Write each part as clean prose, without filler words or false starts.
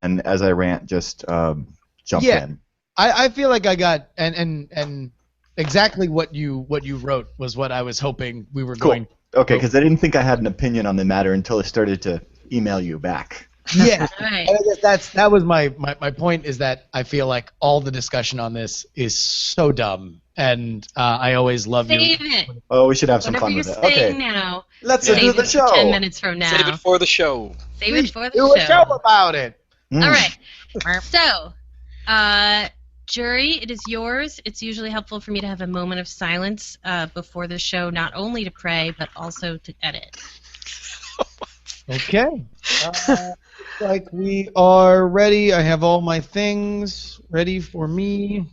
and as I rant, just jump in. I feel like I got and exactly what you wrote was what I was hoping we were going. Okay, because I didn't think I had an opinion on the matter until I started to email you back. Yeah, Right. I guess that was my point, is that I feel like all the discussion on this is so dumb, and I always love you. Save it. Oh, we should have some Whatever fun you're with it. saying Okay, now, let's save do the it show. for 10 minutes from now. Save it for the show. Save it for the Do a show about it. All right. So, jury, it is yours. It's usually helpful for me to have a moment of silence before the show, not only to pray, but also to edit. Okay. Like we are ready. I have all my things ready for me.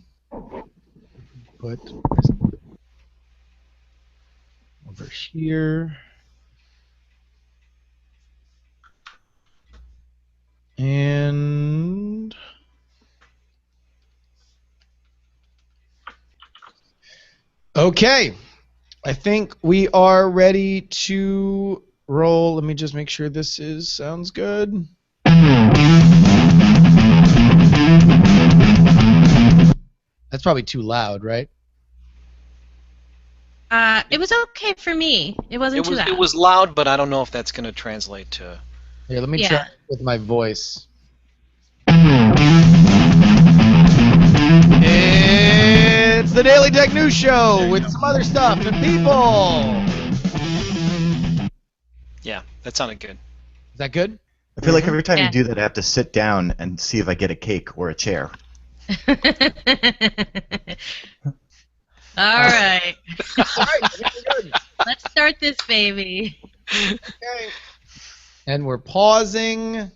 Put over here. And okay. I think we are ready to roll. Let me just make sure this sounds good. That's probably too loud, right? It was okay for me. It wasn't too loud. It was loud, but I don't know if that's going to translate to... Here, let me try with my voice. It's the Daily Tech News Show with some other stuff and people. Yeah, that sounded good. Is that good? I feel like every time you do that, I have to sit down and see if I get a cake or a chair. All right. All right, good. Let's start this baby. Okay. And we're pausing.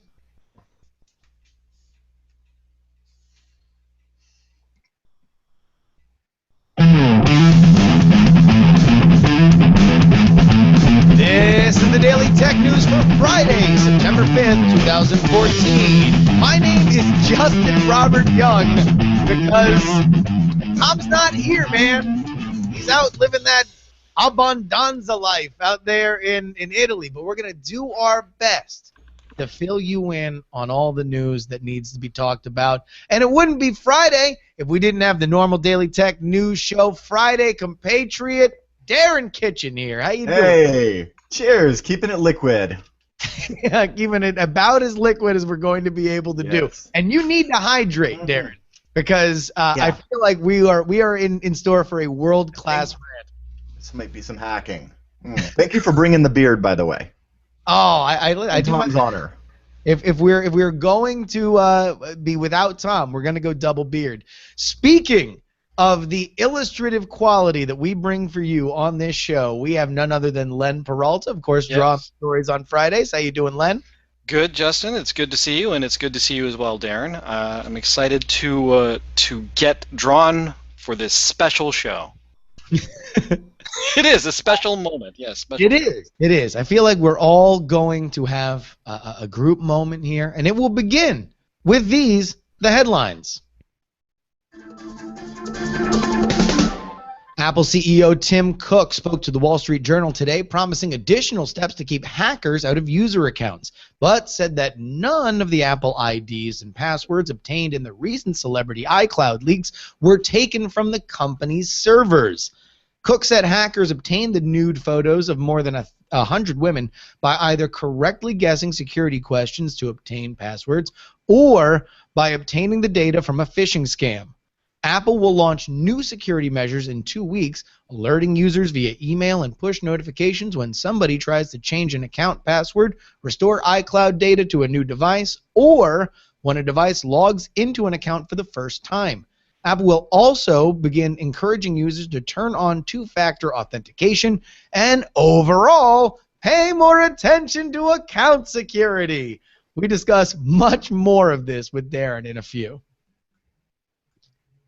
This is the Daily Tech News for Friday, September 5th, 2014. My name is Justin Robert Young because Tom's not here, man. He's out living that abbondanza life out there in Italy, but we're going to do our best to fill you in on all the news that needs to be talked about. And it wouldn't be Friday if we didn't have the normal Daily Tech News Show Friday compatriot Darren Kitchen here. How you doing? Hey, cheers. Keeping it liquid. Yeah, keeping it about as liquid as we're going to be able to do. And you need to hydrate, Darren, because I feel like we are in store for a world-class rant. This might be some hacking. Thank you for bringing the beard, by the way. Oh, I do Tom's honor. If we're going to be without Tom, we're going to go double beard. Speaking of the illustrative quality that we bring for you on this show, we have none other than Len Peralta, of course, drawing stories on Fridays. How you doing, Len? Good, Justin. It's good to see you, and it's good to see you as well, Darren. I'm excited to get drawn for this special show. It is a special moment, yes. It is. It is. I feel like we're all going to have a group moment here, and it will begin with the headlines. Apple CEO Tim Cook spoke to the Wall Street Journal today, promising additional steps to keep hackers out of user accounts, but said that none of the Apple IDs and passwords obtained in the recent celebrity iCloud leaks were taken from the company's servers. Cook said hackers obtained the nude photos of more than 100 women by either correctly guessing security questions to obtain passwords or by obtaining the data from a phishing scam. Apple will launch new security measures in 2 weeks, alerting users via email and push notifications when somebody tries to change an account password, restore iCloud data to a new device, or when a device logs into an account for the first time. Apple will also begin encouraging users to turn on two-factor authentication and, overall, pay more attention to account security. We discuss much more of this with Darren in a few.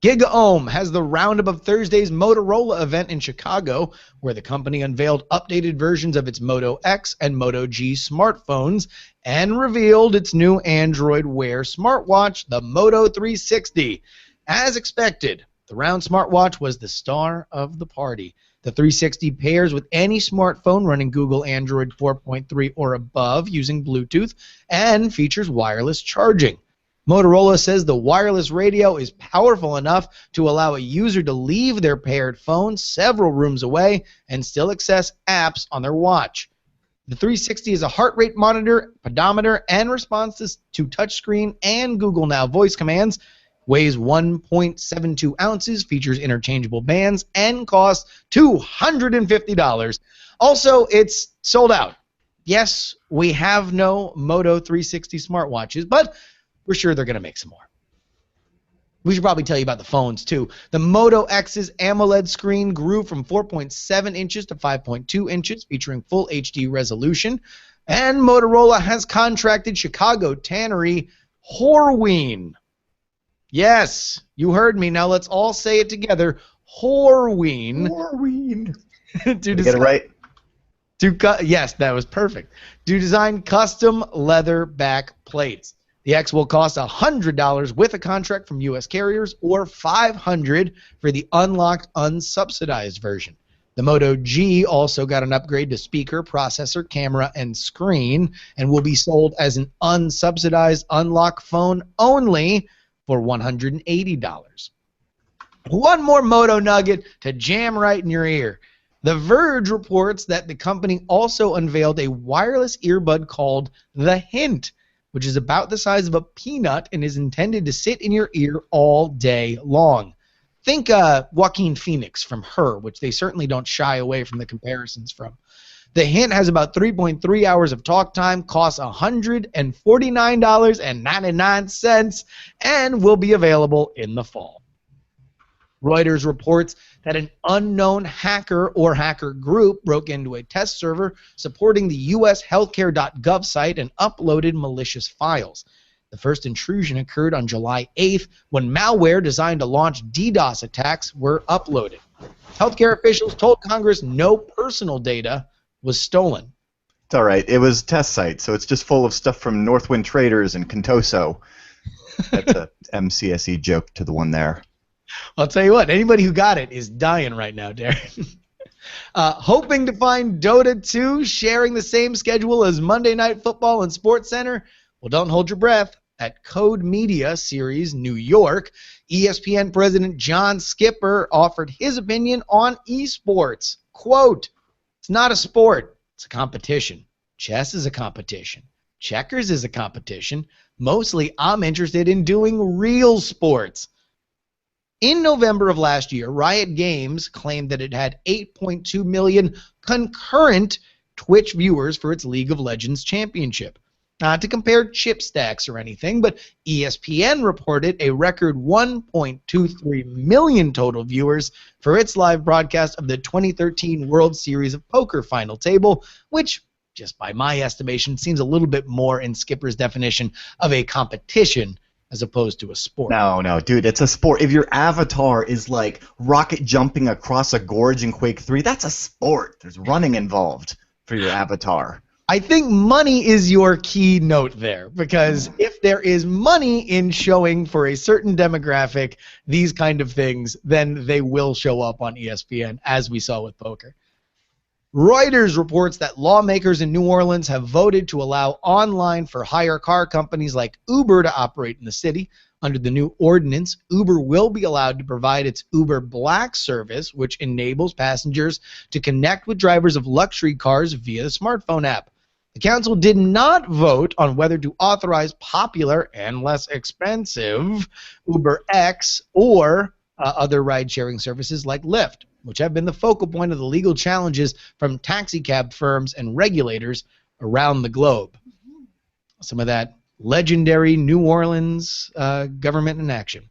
GigaOM has the roundup of Thursday's Motorola event in Chicago, where the company unveiled updated versions of its Moto X and Moto G smartphones and revealed its new Android Wear smartwatch, the Moto 360. As expected, the round smartwatch was the star of the party. The 360 pairs with any smartphone running Google Android 4.3 or above using Bluetooth and features wireless charging. Motorola says the wireless radio is powerful enough to allow a user to leave their paired phone several rooms away and still access apps on their watch. The 360 is a heart rate monitor, pedometer, and responses to touchscreen and Google Now voice commands. Weighs 1.72 ounces, features interchangeable bands, and costs $250. Also, it's sold out. Yes, we have no Moto 360 smartwatches, but we're sure they're going to make some more. We should probably tell you about the phones, too. The Moto X's AMOLED screen grew from 4.7 inches to 5.2 inches, featuring full HD resolution. And Motorola has contracted Chicago tannery Horween. Yes, you heard me. Now let's all say it together. Horween. Horween. To Get it right? Yes, that was perfect. To design custom leather back plates. The X will cost $100 with a contract from U.S. carriers or $500 for the unlocked, unsubsidized version. The Moto G also got an upgrade to speaker, processor, camera, and screen and will be sold as an unsubsidized unlock phone only for $180. One more Moto nugget to jam right in your ear. The Verge reports that the company also unveiled a wireless earbud called The Hint, which is about the size of a peanut and is intended to sit in your ear all day long. Think Joaquin Phoenix from Her, which they certainly don't shy away from the comparisons from. The Hint has about 3.3 hours of talk time, costs $149.99, and will be available in the fall. Reuters reports that an unknown hacker or hacker group broke into a test server supporting the U.S. healthcare.gov site and uploaded malicious files. The first intrusion occurred on July 8th when malware designed to launch DDoS attacks were uploaded. Healthcare officials told Congress no personal data was stolen. It's all right. It was a test site, so it's just full of stuff from Northwind Traders and Contoso. That's a MCSE joke to the one there. I'll tell you what, anybody who got it is dying right now, Darren. Hoping to find Dota 2 sharing the same schedule as Monday Night Football and Sports Center? Well, don't hold your breath. At Code Media Series New York, ESPN President John Skipper offered his opinion on esports. Quote, "It's not a sport, it's a competition. Chess is a competition. Checkers is a competition. Mostly, I'm interested in doing real sports." In November of last year, Riot Games claimed that it had 8.2 million concurrent Twitch viewers for its League of Legends championship. Not to compare chip stacks or anything, but ESPN reported a record 1.23 million total viewers for its live broadcast of the 2013 World Series of Poker final table, which, just by my estimation, seems a little bit more in Skipper's definition of a competition as opposed to a sport. No, dude, it's a sport. If your avatar is like rocket jumping across a gorge in Quake 3, that's a sport. There's running involved for your avatar. I think money is your key note there, because if there is money in showing for a certain demographic these kind of things, then they will show up on ESPN, as we saw with poker. Reuters reports that lawmakers in New Orleans have voted to allow online for hire car companies like Uber to operate in the city. Under the new ordinance, Uber will be allowed to provide its Uber Black service, which enables passengers to connect with drivers of luxury cars via the smartphone app. The council did not vote on whether to authorize popular and less expensive Uber X or other ride-sharing services like Lyft, which have been the focal point of the legal challenges from taxi cab firms and regulators around the globe. Some of that legendary New Orleans government in action.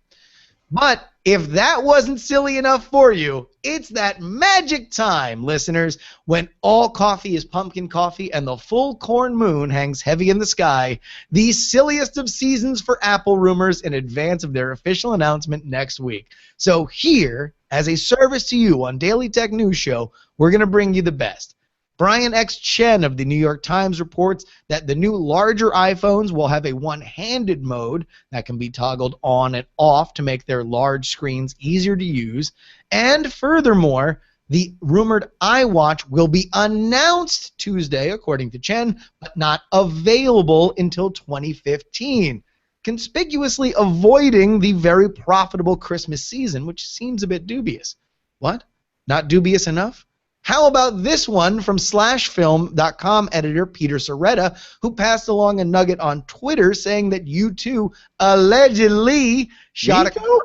But if that wasn't silly enough for you, it's that magic time, listeners, when all coffee is pumpkin coffee and the full corn moon hangs heavy in the sky, the silliest of seasons for Apple rumors in advance of their official announcement next week. So here, as a service to you on Daily Tech News Show, we're going to bring you the best. Brian X. Chen of the New York Times reports that the new larger iPhones will have a one-handed mode that can be toggled on and off to make their large screens easier to use. And furthermore, the rumored iWatch will be announced Tuesday, according to Chen, but not available until 2015. conspicuously avoiding the very profitable Christmas season, which seems a bit dubious. What? Not dubious enough? How about this one from slashfilm.com editor Peter Soretta, who passed along a nugget on Twitter saying that U2 allegedly shot Me too?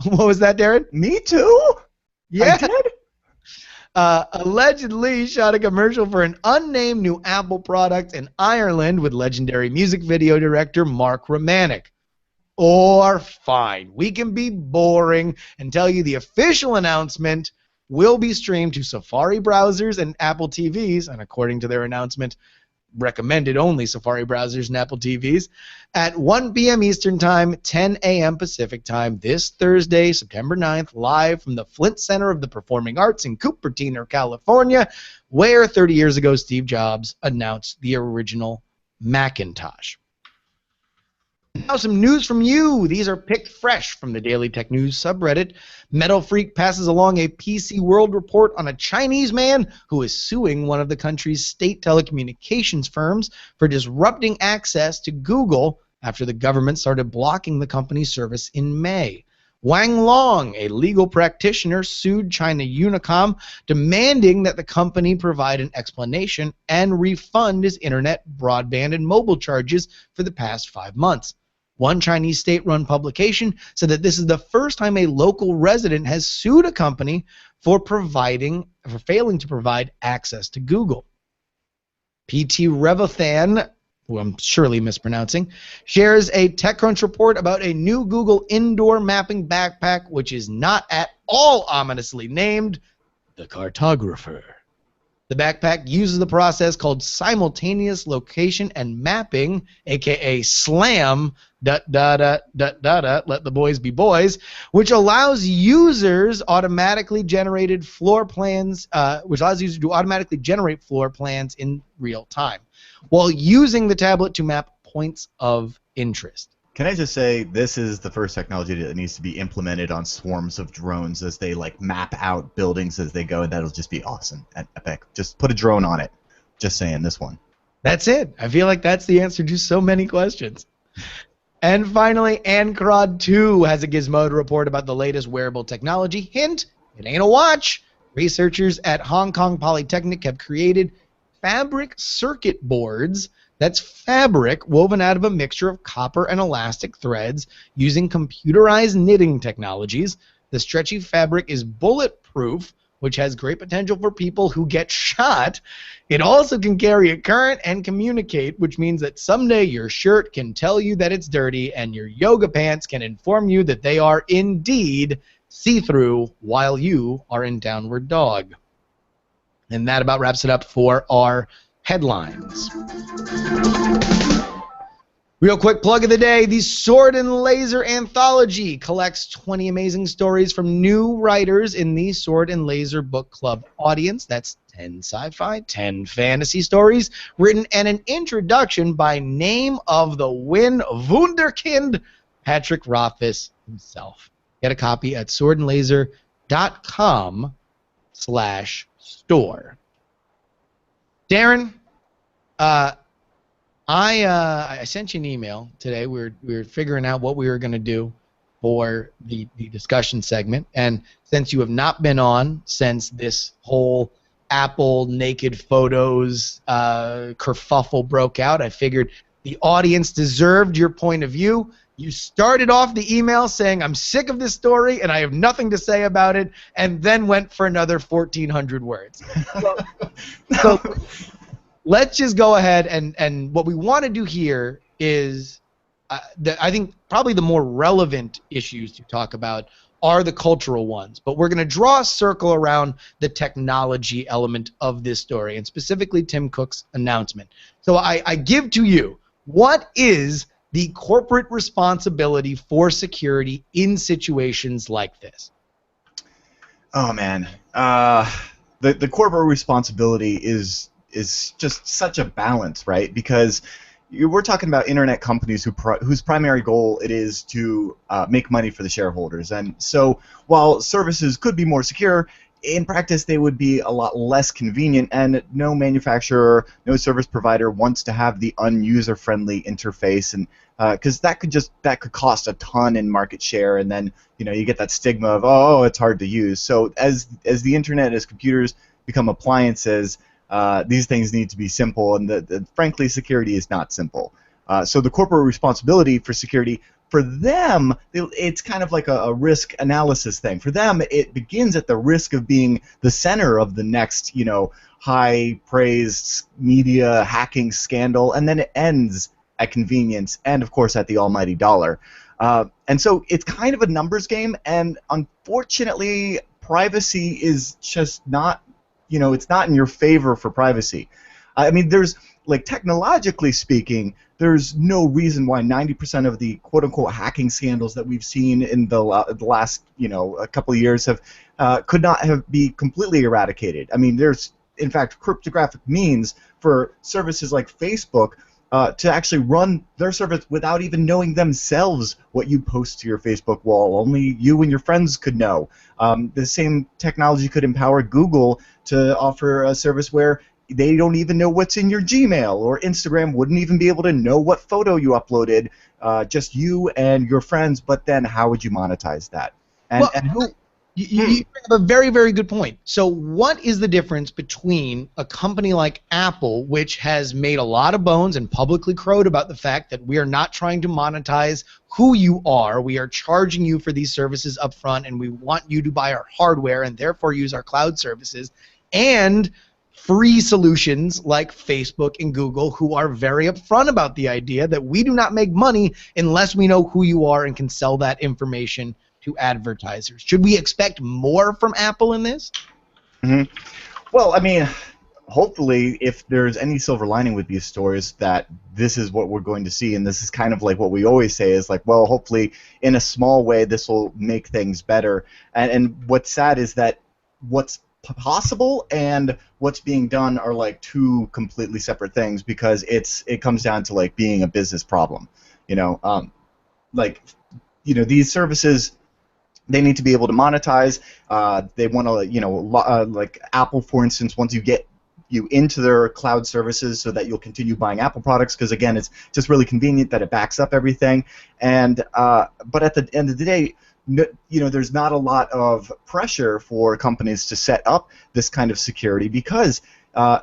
What was that, Darren? Me too? Yeah. I did? Allegedly shot a commercial for an unnamed new Apple product in Ireland with legendary music video director Mark Romanek. Or fine, we can be boring and tell you the official announcement will be streamed to Safari browsers and Apple TVs, and according to their announcement, recommended only Safari browsers and Apple TVs, at 1 p.m. Eastern Time, 10 a.m. Pacific Time, this Thursday, September 9th, live from the Flint Center of the Performing Arts in Cupertino, California, where 30 years ago Steve Jobs announced the original Macintosh. Now some news from you. These are picked fresh from the Daily Tech News subreddit. Metal Freak passes along a PC World report on a Chinese man who is suing one of the country's state telecommunications firms for disrupting access to Google after the government started blocking the company's service in May. Wang Long, a legal practitioner, sued China Unicom, demanding that the company provide an explanation and refund his internet, broadband, and mobile charges for the past 5 months. One Chinese state-run publication said that this is the first time a local resident has sued a company for failing to provide access to Google. PT Revothan, who I'm surely mispronouncing, shares a TechCrunch report about a new Google indoor mapping backpack, which is not at all ominously named the Cartographer. The backpack uses the process called simultaneous location and mapping, aka SLAM, let the boys be boys, which allows users to automatically generate floor plans in real time, while using the tablet to map points of interest. Can I just say, this is the first technology that needs to be implemented on swarms of drones as they like map out buildings as they go, and that'll just be awesome at Epic. Just put a drone on it. Just saying, this one. That's it. I feel like that's the answer to so many questions. And finally, Ancrod 2 has a Gizmodo report about the latest wearable technology. Hint, it ain't a watch. Researchers at Hong Kong Polytechnic have created fabric circuit boards. That's fabric woven out of a mixture of copper and elastic threads using computerized knitting technologies. The stretchy fabric is bulletproof, which has great potential for people who get shot. It also can carry a current and communicate, which means that someday your shirt can tell you that it's dirty and your yoga pants can inform you that they are indeed see-through while you are in downward dog. And that about wraps it up for our headlines. Real quick plug of the day, the Sword and Laser Anthology collects 20 amazing stories from new writers in the Sword and Laser Book Club audience. That's 10 sci-fi, 10 fantasy stories, written and an introduction by name of the wunderkind, Patrick Rothfuss himself. Get a copy at swordandlaser.com/store. Darren, I sent you an email today. We were figuring out what we were going to do for the discussion segment, and since you have not been on since this whole Apple naked photos kerfuffle broke out, I figured the audience deserved your point of view. You started off the email saying, I'm sick of this story and I have nothing to say about it, and then went for another 1,400 words. So let's just go ahead, and what we want to do here is, I think probably the more relevant issues to talk about are the cultural ones, but we're going to draw a circle around the technology element of this story, and specifically Tim Cook's announcement. So I give to you, what is the corporate responsibility for security in situations like this? Oh, man. The corporate responsibility is just such a balance, right? Because we're talking about internet companies whose primary goal it is to make money for the shareholders. And so while services could be more secure, in practice, they would be a lot less convenient, and no manufacturer, no service provider wants to have the unuser-friendly interface, and because that could cost a ton in market share, and then you get that stigma of it's hard to use. So as the internet, as computers become appliances, these things need to be simple, and frankly, security is not simple. So the corporate responsibility for security, for them, it's kind of like a risk analysis thing. For them, it begins at the risk of being the center of the next, high-praised media hacking scandal, and then it ends at convenience and, of course, at the almighty dollar. And so it's kind of a numbers game, and unfortunately, privacy is just not, it's not in your favor for privacy. I mean, there's, technologically speaking, there's no reason why 90% of the quote-unquote hacking scandals that we've seen in the last, a couple of years could not be completely eradicated. I mean, there's, in fact, cryptographic means for services like Facebook to actually run their service without even knowing themselves what you post to your Facebook wall. Only you and your friends could know. The same technology could empower Google to offer a service where they don't even know what's in your Gmail, or Instagram wouldn't even be able to know what photo you uploaded, just you and your friends. But then how would you monetize that? And who? You have a very, very good point. So what is the difference between a company like Apple, which has made a lot of bones and publicly crowed about the fact that we are not trying to monetize who you are, we are charging you for these services up front, and we want you to buy our hardware and therefore use our cloud services, and free solutions like Facebook and Google, who are very upfront about the idea that we do not make money unless we know who you are and can sell that information to advertisers? Should we expect more from Apple in this? Mm-hmm. Well, I mean, hopefully, if there's any silver lining with these stories, that this is what we're going to see, and this is kind of like what we always say is well, hopefully, in a small way, this will make things better. And what's sad is that what's possible and what's being done are two completely separate things, because it comes down to being a business problem. These services, they need to be able to monetize. They want to, like Apple, for instance, wants you get you into their cloud services so that you'll continue buying Apple products, because again, it's just really convenient that it backs up everything. And but at the end of the day, there's not a lot of pressure for companies to set up this kind of security, because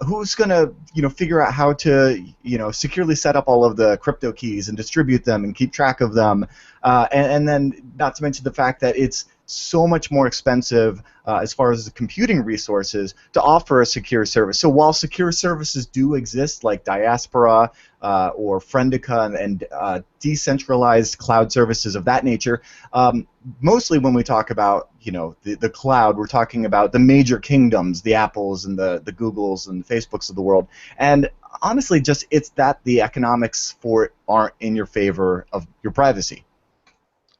who's going to figure out how to securely set up all of the crypto keys and distribute them and keep track of them, and then not to mention the fact that it's so much more expensive as far as the computing resources to offer a secure service. So while secure services do exist, like Diaspora or Friendica and decentralized cloud services of that nature, mostly when we talk about the cloud, we're talking about the major kingdoms, the Apples and the Googles and the Facebooks of the world. And honestly, just it's that the economics for it aren't in your favor of your privacy.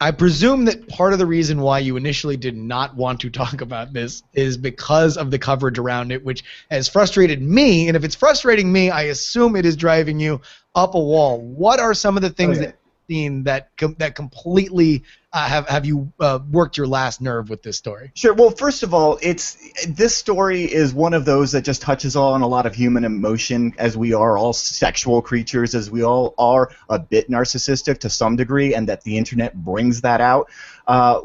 I presume that part of the reason why you initially did not want to talk about this is because of the coverage around it, which has frustrated me. And if it's frustrating me, I assume it is driving you up a wall. What are some of the things that you've seen that completely have you worked your last nerve with this story? Sure. Well, first of all, this story is one of those that just touches on a lot of human emotion, as we are all sexual creatures, as we all are a bit narcissistic to some degree, and that the internet brings that out. A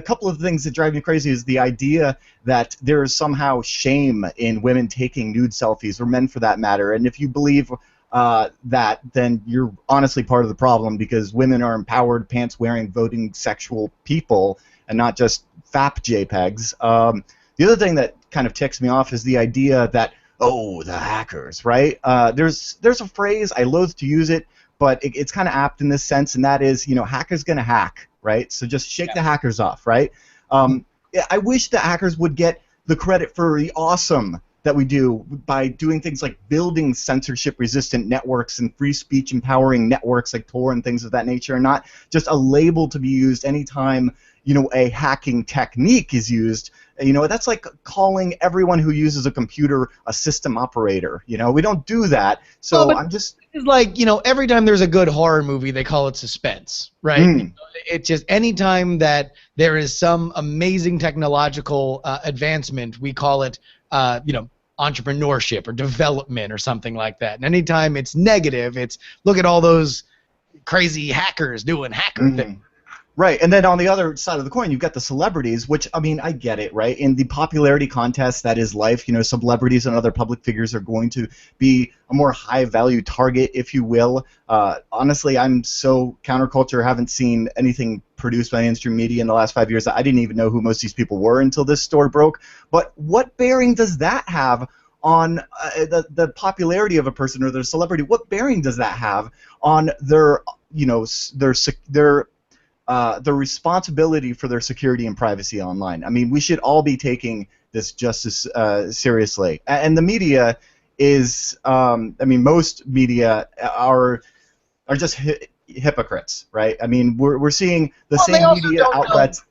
couple of things that drive me crazy is the idea that there is somehow shame in women taking nude selfies, or men for that matter, and if you believe that, then you're honestly part of the problem, because women are empowered, pants-wearing, voting sexual people, and not just FAP JPEGs. The other thing that kind of ticks me off is the idea that, the hackers, right? There's a phrase, I loathe to use it, but it's kind of apt in this sense, and that is, hackers gonna hack, right? So just shake the hackers off, right? I wish the hackers would get the credit for the awesome that we do by doing things like building censorship-resistant networks and free speech empowering networks like Tor and things of that nature, and not just a label to be used anytime, you know, a hacking technique is used. You know, that's like calling everyone who uses a computer a system operator. You know, we don't do that. So Well, I'm just... It's like, you know, every time there's a good horror movie, they call it suspense, right? You know, it's just anytime that there is some amazing technological advancement, we call it, you know, entrepreneurship or development or something like that. And anytime it's negative, it's look at all those crazy hackers doing hacker things. Right, and then on the other side of the coin, you've got the celebrities, which, I mean, I get it, right? In the popularity contest that is life, you know, celebrities and other public figures are going to be a more high-value target, if you will. Honestly, I'm so counterculture, haven't seen anything produced by mainstream media in the last 5 years. I didn't even know who most of these people were until this story broke. But what bearing does that have on the popularity of a person or their celebrity? What bearing does that have on their, you know, the responsibility for their security and privacy online? I mean, we should all be taking this just as seriously. And the media is, I mean, most media are just hypocrites, right? I mean, we're seeing the same media outlets.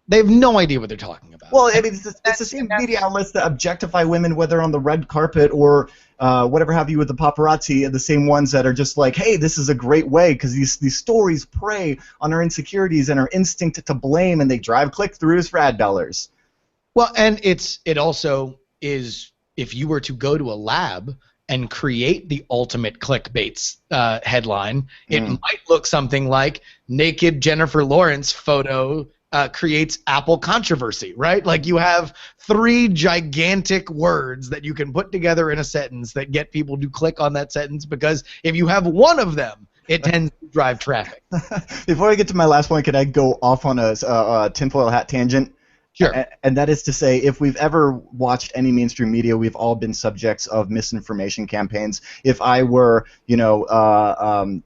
They have no idea what they're talking about. Well, I mean, it's the same media outlets that objectify women, whether on the red carpet or whatever have you with the paparazzi, are the same ones that are just like, hey, this is a great way, because these stories prey on our insecurities and our instinct to blame, and they drive click-throughs for ad dollars. Well, and it also is, if you were to go to a lab and create the ultimate clickbait headline, it might look something like naked Jennifer Lawrence photo creates Apple controversy, right? Like you have 3 gigantic words that you can put together in a sentence that get people to click on that sentence, because if you have one of them, it tends to drive traffic. Before I get to my last point, can I go off on a tinfoil hat tangent? Sure. And that is to say, if we've ever watched any mainstream media, we've all been subjects of misinformation campaigns. If I were, you know,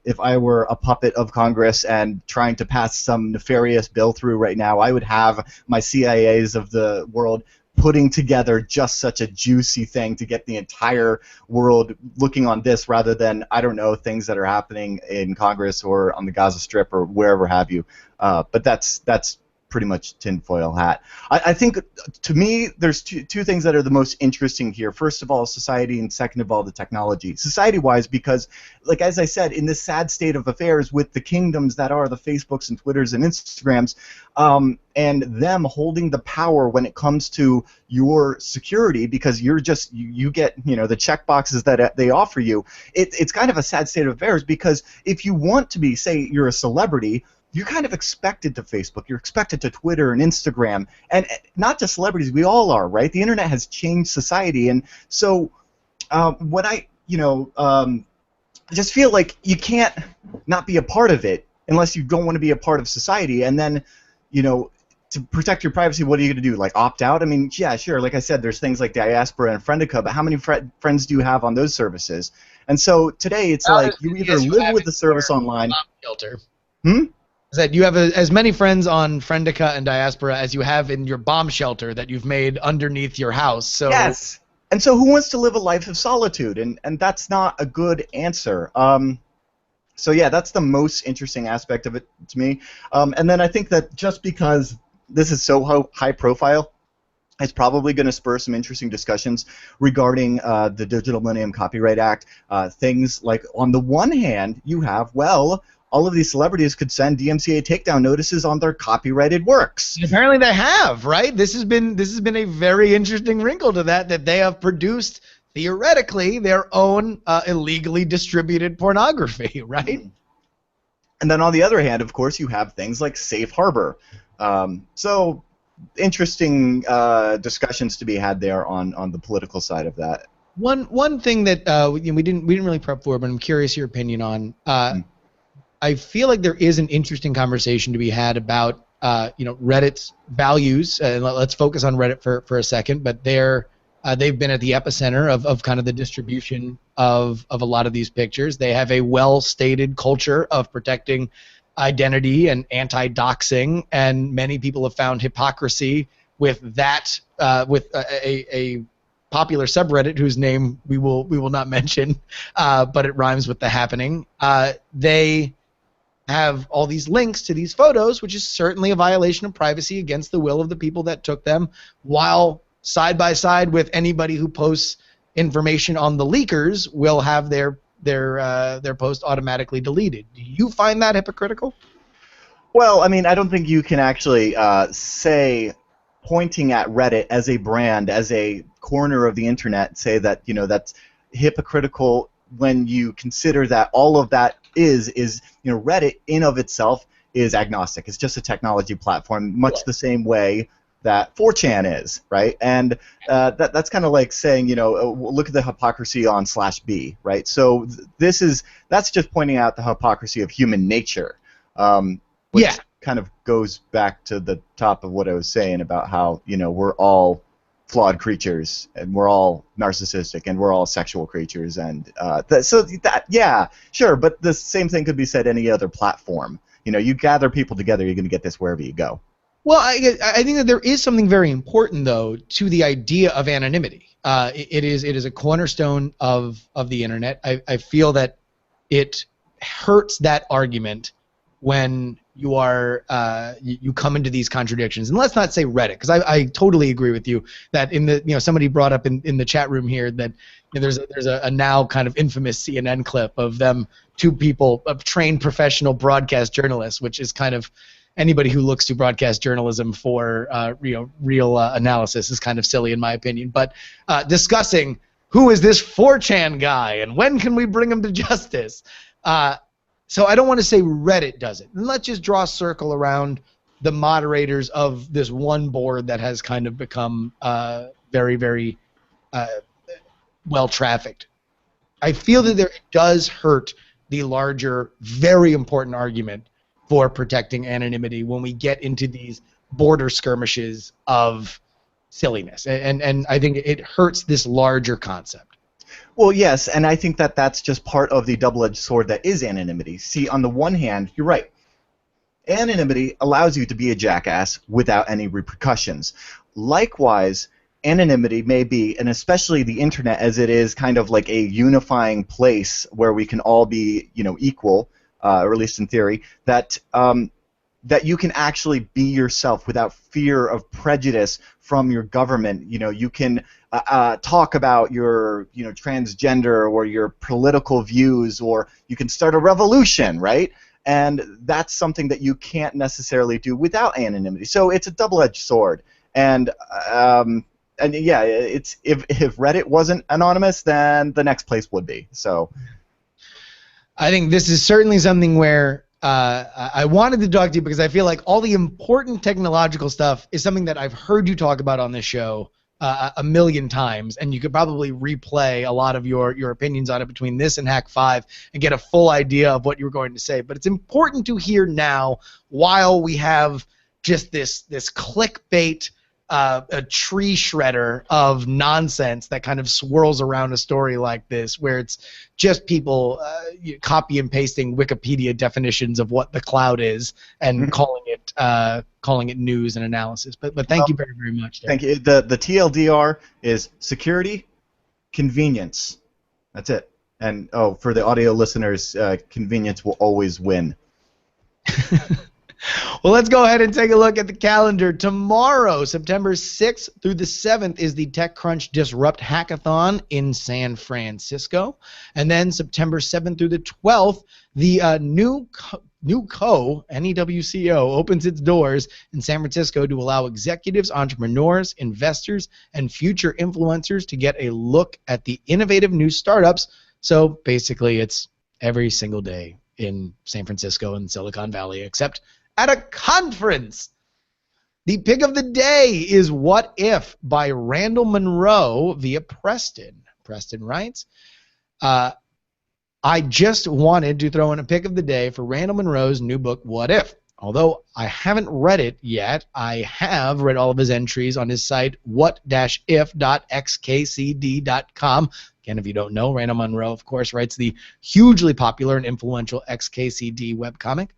if I were a puppet of Congress and trying to pass some nefarious bill through right now, I would have my CIAs of the world putting together just such a juicy thing to get the entire world looking on this, rather than, I don't know, things that are happening in Congress or on the Gaza Strip or wherever have you. But that's pretty much tinfoil hat. I think, to me, there's two things that are the most interesting here. First of all, society, and second of all, the technology. Society-wise, because, like as I said, in this sad state of affairs with the kingdoms that are the Facebooks and Twitters and Instagrams, and them holding the power when it comes to your security, because you're just you get, you know, the check boxes that they offer you. It's kind of a sad state of affairs, because if you want to be, say, you're a celebrity, you're kind of expected to Facebook, you're expected to Twitter and Instagram, and not just celebrities, we all are, right? The internet has changed society, and so what I just feel like you can't not be a part of it unless you don't want to be a part of society, and then, you know, to protect your privacy, what are you going to do, like opt out? I mean, yeah, sure, like I said, there's things like Diaspora and Friendica, but how many friends do you have on those services? And so today it's like you either live with the service online. Shelter. That you have as many friends on Friendica and Diaspora as you have in your bomb shelter that you've made underneath your house. So yes. And so who wants to live a life of solitude? And that's not a good answer. So yeah, that's the most interesting aspect of it to me. And then I think that just because this is so high profile, it's probably going to spur some interesting discussions regarding the Digital Millennium Copyright Act. Things like, on the one hand, you have, well, all of these celebrities could send DMCA takedown notices on their copyrighted works. Apparently they have, right? This has been a very interesting wrinkle to that they have produced, theoretically, their own illegally distributed pornography, right? And then on the other hand, of course, you have things like Safe Harbor. So interesting discussions to be had there on the political side of that. One thing that we didn't really prep for, but I'm curious your opinion on. I feel like there is an interesting conversation to be had about Reddit's values. Let's focus on Reddit for a second. But they've been at the epicenter of kind of the distribution of a lot of these pictures. They have a well-stated culture of protecting identity and anti-doxing, and many people have found hypocrisy with that, with a popular subreddit whose name we will not mention, but it rhymes with the happening. They have all these links to these photos, which is certainly a violation of privacy against the will of the people that took them, while side by side with anybody who posts information on the leakers will have their post automatically deleted. Do you find that hypocritical? Well, I mean, I don't think you can actually say, pointing at Reddit as a brand, as a corner of the internet, say that, you know, that's hypocritical when you consider that all of that is, you know, Reddit in of itself is agnostic. It's just a technology platform, much the same way that 4chan is, right? And that's kind of like saying, you know, look at the hypocrisy on /B, right? So that's just pointing out the hypocrisy of human nature, which kind of goes back to the top of what I was saying about how, you know, we're all flawed creatures and we're all narcissistic and we're all sexual creatures, and yeah, sure, but the same thing could be said any other platform. You know, you gather people together, you're going to get this wherever you go. Well, I think that there is something very important, though, to the idea of anonymity. It is a cornerstone of the internet. I feel that it hurts that argument when you you come into these contradictions. And let's not say Reddit, because I totally agree with you that somebody brought up in the chat room here that there's a now kind of infamous CNN clip of them, two people, of trained professional broadcast journalists, which is kind of, anybody who looks to broadcast journalism for real analysis is kind of silly in my opinion, but discussing who is this 4chan guy and when can we bring him to justice. So I don't want to say Reddit does it. And let's just draw a circle around the moderators of this one board that has kind of become very, very well trafficked. I feel that it does hurt the larger, very important argument for protecting anonymity when we get into these border skirmishes of silliness. And I think it hurts this larger concept. Well, yes, and I think that that's just part of the double-edged sword that is anonymity. See, on the one hand, you're right. Anonymity allows you to be a jackass without any repercussions. Likewise, anonymity may be, and especially the internet as it is kind of like a unifying place where we can all be, you know, equal, or at least in theory, that you can actually be yourself without fear of prejudice from your government. You know, you can talk about your, you know, transgender or your political views, or you can start a revolution, right? And that's something that you can't necessarily do without anonymity. So it's a double-edged sword. And yeah, it's if Reddit wasn't anonymous, then the next place would be. So I think this is certainly something where I wanted to talk to you because I feel like all the important technological stuff is something that I've heard you talk about on this show a million times, and you could probably replay a lot of your opinions on it between this and Hack 5 and get a full idea of what you were going to say. But it's important to hear now, while we have just this clickbait, a tree shredder of nonsense that kind of swirls around a story like this, where it's just people copy and pasting Wikipedia definitions of what the cloud is and calling it news and analysis. But thank you very, very much, Darren. Thank you. The TLDR is security, convenience. That's it. And for the audio listeners, convenience will always win. Well, let's go ahead and take a look at the calendar. Tomorrow, September 6th through the 7th, is the TechCrunch Disrupt Hackathon in San Francisco. And then September 7th through the 12th, the NEWCO opens its doors in San Francisco to allow executives, entrepreneurs, investors, and future influencers to get a look at the innovative new startups. So basically, it's every single day in San Francisco and Silicon Valley, except at a conference. The pick of the day is What If by Randall Monroe via Preston. Preston writes, I just wanted to throw in a pick of the day for Randall Monroe's new book, What If. Although I haven't read it yet, I have read all of his entries on his site, what-if.xkcd.com. Again, if you don't know, Randall Monroe, of course, writes the hugely popular and influential XKCD webcomic.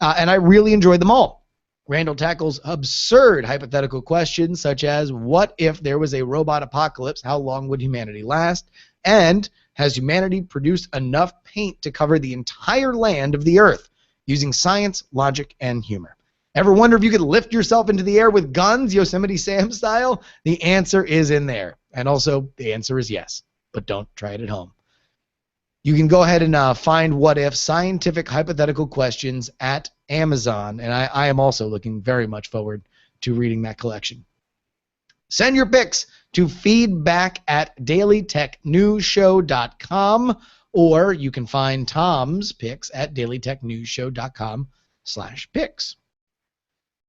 And I really enjoyed them all. Randall tackles absurd hypothetical questions such as, what if there was a robot apocalypse? How long would humanity last? And has humanity produced enough paint to cover the entire land of the Earth? Using science, logic, and humor. Ever wonder if you could lift yourself into the air with guns, Yosemite Sam style? The answer is in there. And also, the answer is yes. But don't try it at home. You can go ahead and find What If Scientific Hypothetical Questions at Amazon, and I am also looking very much forward to reading that collection. Send your picks to feedback@dailytechnewsshow.com, or you can find Tom's picks at dailytechnewsshow.com/picks.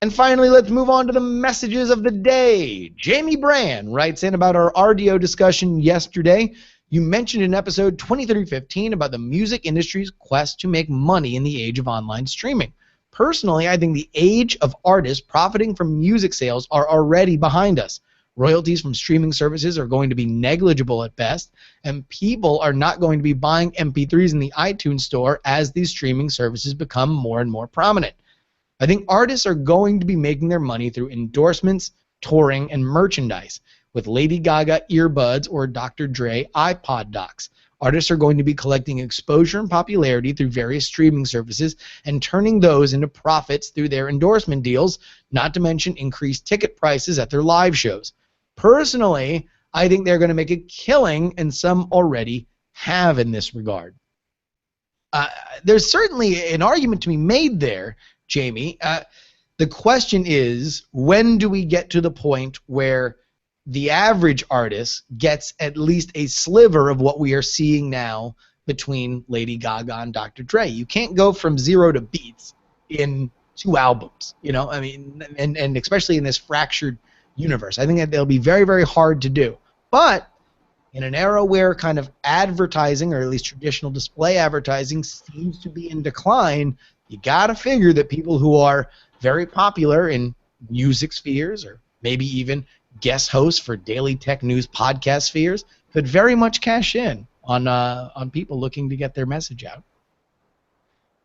And finally, let's move on to the messages of the day. Jamie Brand writes in about our RDO discussion yesterday. You mentioned in episode 2315 about the music industry's quest to make money in the age of online streaming. Personally, I think the age of artists profiting from music sales are already behind us. Royalties from streaming services are going to be negligible at best, and people are not going to be buying MP3s in the iTunes store as these streaming services become more and more prominent. I think artists are going to be making their money through endorsements, touring, and merchandise. With Lady Gaga earbuds or Dr. Dre iPod docks. Artists are going to be collecting exposure and popularity through various streaming services and turning those into profits through their endorsement deals, not to mention increased ticket prices at their live shows. Personally, I think they're going to make a killing, and some already have in this regard. There's certainly an argument to be made there, Jamie. The question is, when do we get to the point where the average artist gets at least a sliver of what we are seeing now between Lady Gaga and Dr. Dre? You can't go from zero to Beats in 2 albums, you know? I mean, and especially in this fractured universe. I think that it'll be very, very hard to do. But in an era where kind of advertising, or at least traditional display advertising, seems to be in decline, you got to figure that people who are very popular in music spheres, or maybe even guest hosts for Daily Tech News podcast spheres, could very much cash in on people looking to get their message out.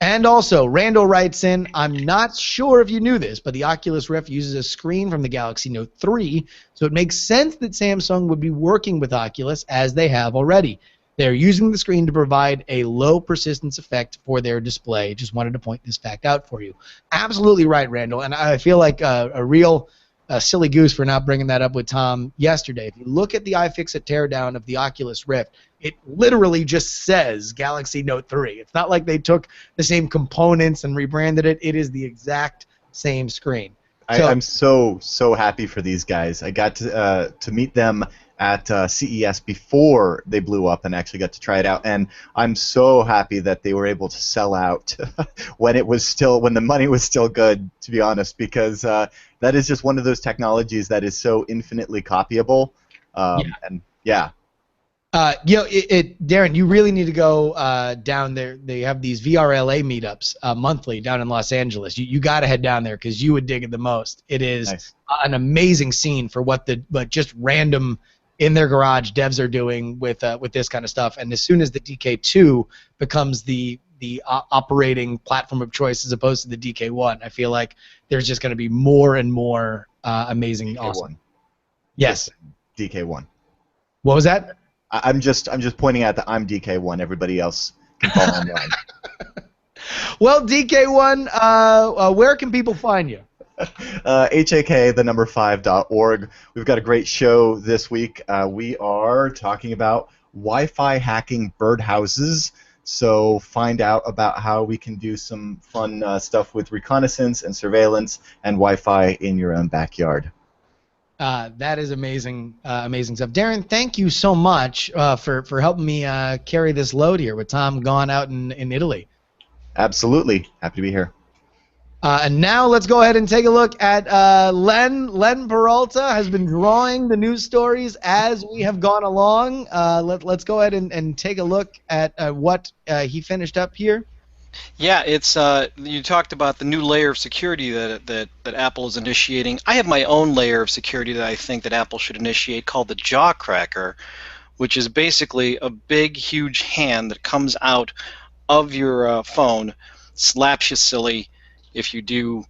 And also, Randall writes in, I'm not sure if you knew this, but the Oculus Rift uses a screen from the Galaxy Note 3, so it makes sense that Samsung would be working with Oculus, as they have already. They're using the screen to provide a low persistence effect for their display. Just wanted to point this fact out for you. Absolutely right, Randall, and I feel like a real silly goose for not bringing that up with Tom yesterday. If you look at the iFixit teardown of the Oculus Rift, it literally just says Galaxy Note 3. It's not like they took the same components and rebranded it. It is the exact same screen. I'm so happy for these guys. I got to meet them at CES before they blew up and actually got to try it out, and I'm so happy that they were able to sell out when the money was still good, to be honest, because that is just one of those technologies that is so infinitely copyable. And yeah. Darren, you really need to go down there. They have these VRLA meetups monthly down in Los Angeles. You got to head down there because you would dig it the most. It is nice. An amazing scene for what just random in their garage devs are doing with this kind of stuff. And as soon as the DK2 becomes the operating platform of choice as opposed to the DK1, I feel like there's just going to be more and more amazing, DK1. awesome. Yes. DK1. What was that? I'm just pointing out that I'm DK1. Everybody else can follow online. Well, DK1, where can people find you? HAK5.org. We've got a great show this week. We are talking about Wi-Fi hacking birdhouses. So find out about how we can do some fun stuff with reconnaissance and surveillance and Wi-Fi in your own backyard. That is amazing, amazing stuff. Darren, thank you so much for helping me carry this load here with Tom gone out in Italy. Absolutely. Happy to be here. And now let's go ahead and take a look at Len Peralta has been drawing the news stories as we have gone along. Let's go ahead and take a look at what he finished up here. Yeah, it's you talked about the new layer of security that Apple is initiating. I have my own layer of security that I think that Apple should initiate called the jaw cracker, which is basically a big, huge hand that comes out of your phone, slaps you silly if you do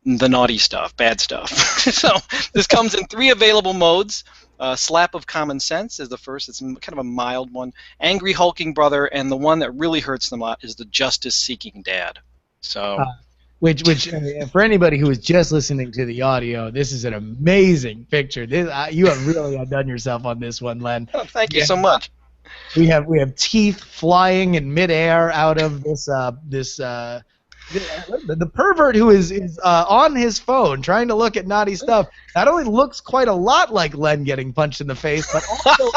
the naughty stuff, bad stuff. So this comes in 3 available modes. Slap of Common Sense is the first. It's kind of a mild one. Angry Hulking Brother, and the one that really hurts them a lot is the Justice Seeking Dad. So. Which for anybody who is just listening to the audio, this is an amazing picture. You have really outdone yourself on this one, Len. Oh, thank you so much. We have teeth flying in midair out of the pervert who is on his phone trying to look at naughty stuff. Not only looks quite a lot like Len getting punched in the face, but also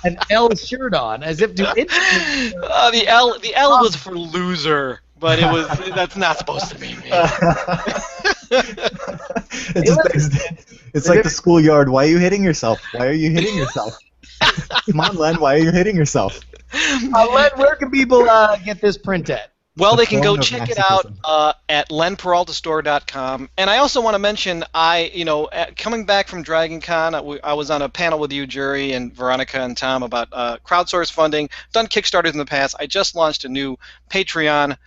an L shirt on, as if to indicate. The L was for loser. But that's not supposed to be me. It's like the schoolyard. Why are you hitting yourself? Why are you hitting yourself? Come on, Len. Why are you hitting yourself? Len, where can people get this print at? Well, they can go check it out at lenperaltastore.com. And I also want to mention, coming back from Dragon Con, I was on a panel with you, Jury, and Veronica and Tom about crowdsource funding. Done Kickstarters in the past. I just launched a new Patreon.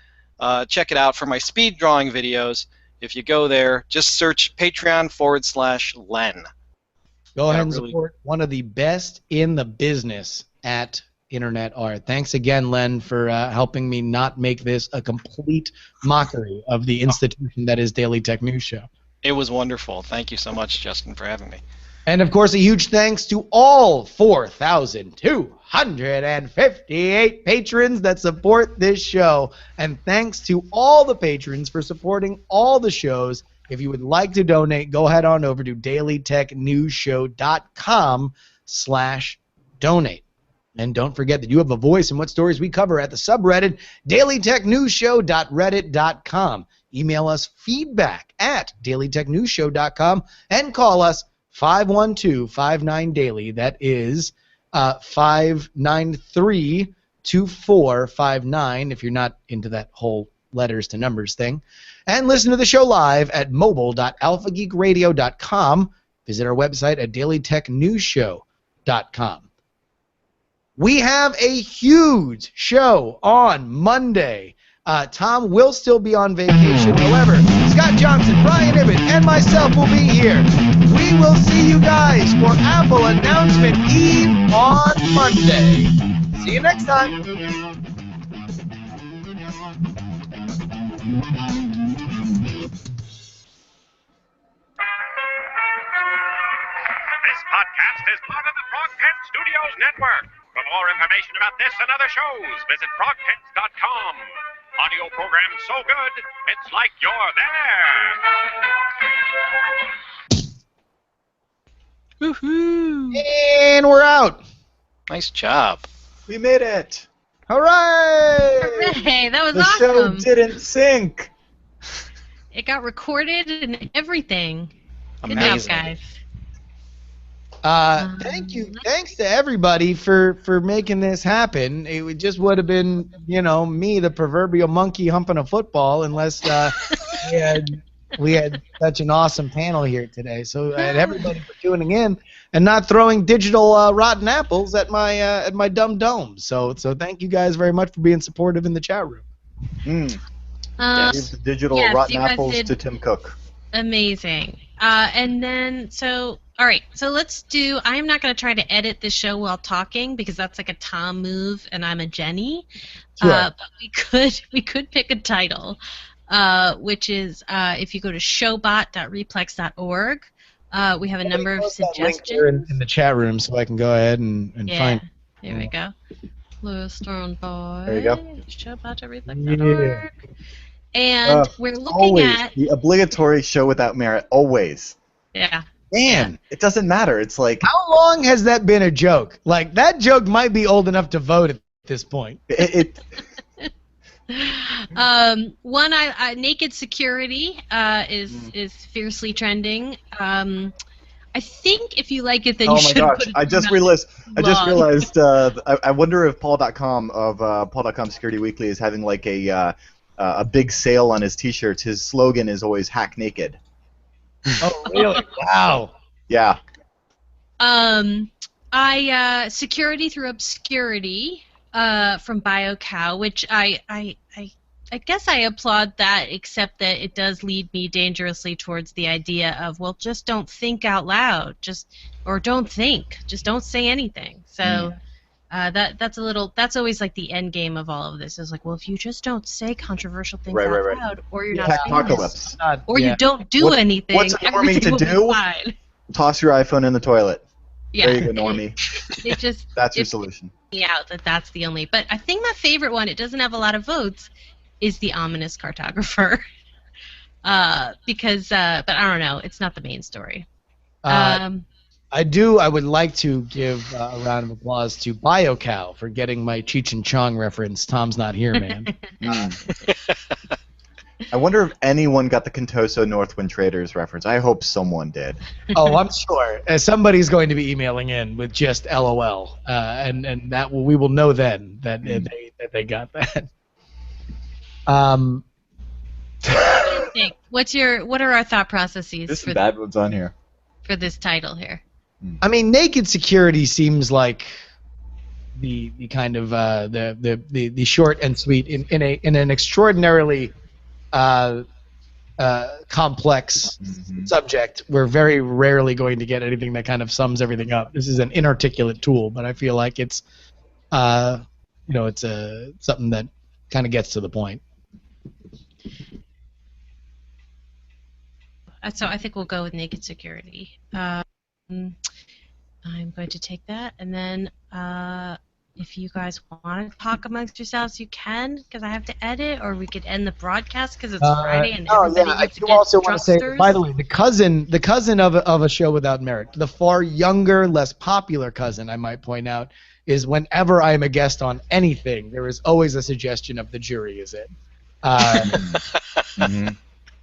Check it out for my speed drawing videos. If you go there, just search Patreon/Len. Go ahead and support one of the best in the business at internet art. Thanks again, Len, for helping me not make this a complete mockery of the institution that is Daily Tech News Show. It was wonderful. Thank you so much, Justin, for having me. And, of course, a huge thanks to all 4,258 patrons that support this show. And thanks to all the patrons for supporting all the shows. If you would like to donate, go ahead on over to dailytechnewsshow.com/donate. And don't forget that you have a voice in what stories we cover at the subreddit, dailytechnewsshow.reddit.com. Email us feedback at dailytechnewsshow.com and call us 512-59-DAILY. That is 593-2459 if you're not into that whole letters to numbers thing. And listen to the show live at mobile.alphageekradio.com. Visit our website at dailytechnewsshow.com. We have a huge show on Monday. Tom will still be on vacation. However, Scott Johnson, Brian Ibbett, and myself will be here. We will see you guys for Apple Announcement Eve on Monday. See you next time. This podcast is part of the Frog Pants Studios Network. For more information about this and other shows, visit frogpants.com. Audio program so good, it's like you're there. Woohoo! And we're out. Nice job. We made it. Hooray! Hooray, that was The awesome. show didn't sink. It got recorded and everything. Good Amazing. job, guys. Thank you. Thanks to everybody for making this happen. It just would have been, me, the proverbial monkey humping a football, unless we had such an awesome panel here today. So and everybody for tuning in and not throwing digital rotten apples at my dumb dome. So thank you guys very much for being supportive in the chat room. Give the digital yes, rotten you guys apples did- to Tim Cook. Amazing. And then, all right, so let's do, I'm not going to try to edit this show while talking because that's like a Tom move and I'm a Jenny. Sure. But we could pick a title, which is if you go to showbot.replex.org, we have a number of suggestions. Here in the chat room so I can go ahead and find. There we go. Louis Stone Boy. There you go. Showbot.replex.org. And we're looking Always at... the obligatory show without merit. Always. Yeah. Man, It doesn't matter. It's like how long has that been a joke? Like, that joke might be old enough to vote at this point. it One, naked security is fiercely trending. I think if you like it, then oh you my should gosh! put it I just down. realized. Long. I wonder if Paul.com of Paul.com Security Weekly is having like a big sale on his T-shirts. His slogan is always "Hack Naked." Oh, really? Wow. Yeah. Security through obscurity from BioCow, which I guess I applaud that, except that it does lead me dangerously towards the idea of, well, just don't think out loud, or don't think, just don't say anything. So that's always like the end game of all of this. Is like, well, if you just don't say controversial things Right, out right, right. loud, or you're Yeah. not famous, Apocalypse. or you don't do What- anything, what's a normie everything to will be do? fine. Toss your iPhone in the toilet. Yeah. There you go, normie. It just That's your it solution. me out that's the only. But I think my favorite one, it doesn't have a lot of votes, is the ominous cartographer. Because but I don't know, it's not the main story. I would like to give a round of applause to BioCow for getting my Cheech and Chong reference. Tom's not here, man. I wonder if anyone got the Contoso Northwind Traders reference. I hope someone did. Oh, I'm sure. Somebody's going to be emailing in with just LOL, and we will know then that they got that. What are our thought processes There's some bad ones on here. for this title here? I mean, naked security seems like the kind of the short and sweet in an extraordinarily complex subject. We're very rarely going to get anything that kind of sums everything up. This is an inarticulate tool, but I feel like it's it's something that kind of gets to the point. So I think we'll go with naked security. I'm going to take that, and then if you guys want to talk amongst yourselves, you can, because I have to edit, or we could end the broadcast because it's Friday and everybody I gets do to also get want to say, drunksters. by the way, the cousin of a show without merit, the far younger, less popular cousin, I might point out, is whenever I'm a guest on anything, there is always a suggestion of the jury is it.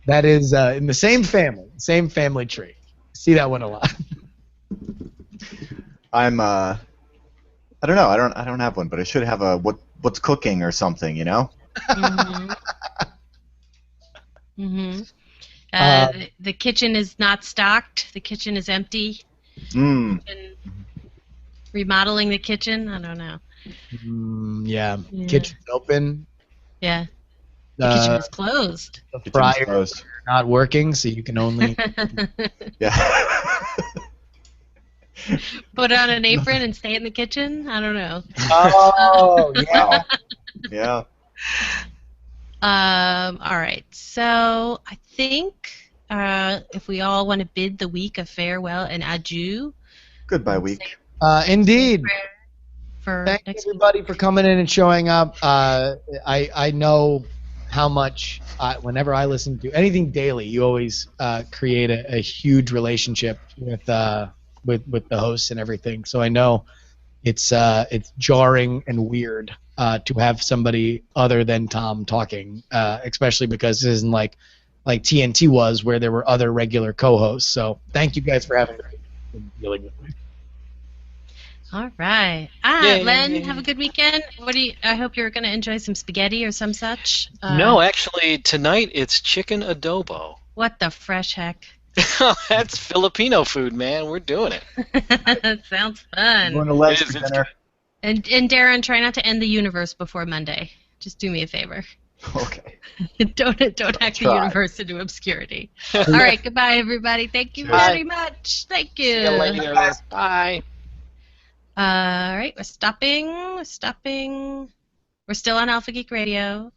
That is in the same family tree. See that one a lot. I don't know. I don't have one, but I should have a what's cooking or something, you know? The kitchen is not stocked. The kitchen is empty. And remodeling the kitchen. I don't know. Yeah. Kitchen's open. Yeah. The kitchen is closed. The fryer's not working, so you can only. Yeah. Put on an apron and stay in the kitchen? I don't know. Oh, yeah. Yeah. All right. So I think if we all want to bid the week a farewell and adieu. Goodbye week. Indeed. Thank you, everybody, for coming in and showing up. I know how much, whenever I listen to anything daily, you always create a huge relationship with the hosts and everything. So I know it's jarring and weird to have somebody other than Tom talking, especially because this isn't like TNT was, where there were other regular co-hosts. So thank you guys for having me and dealing with me. All right. Yay. Len, have a good weekend. I hope you're going to enjoy some spaghetti or some such. No, actually, tonight it's chicken adobo. What the fresh heck? That's Filipino food, man. We're doing it. That sounds fun. Going to lunch for dinner. And Darren, try not to end the universe before Monday. Just do me a favor. Okay. Don't hack the universe into obscurity. All right. Goodbye, everybody. Thank you very much. Thank you. See you later. Bye. All right. We're stopping. We're still on Alpha Geek Radio.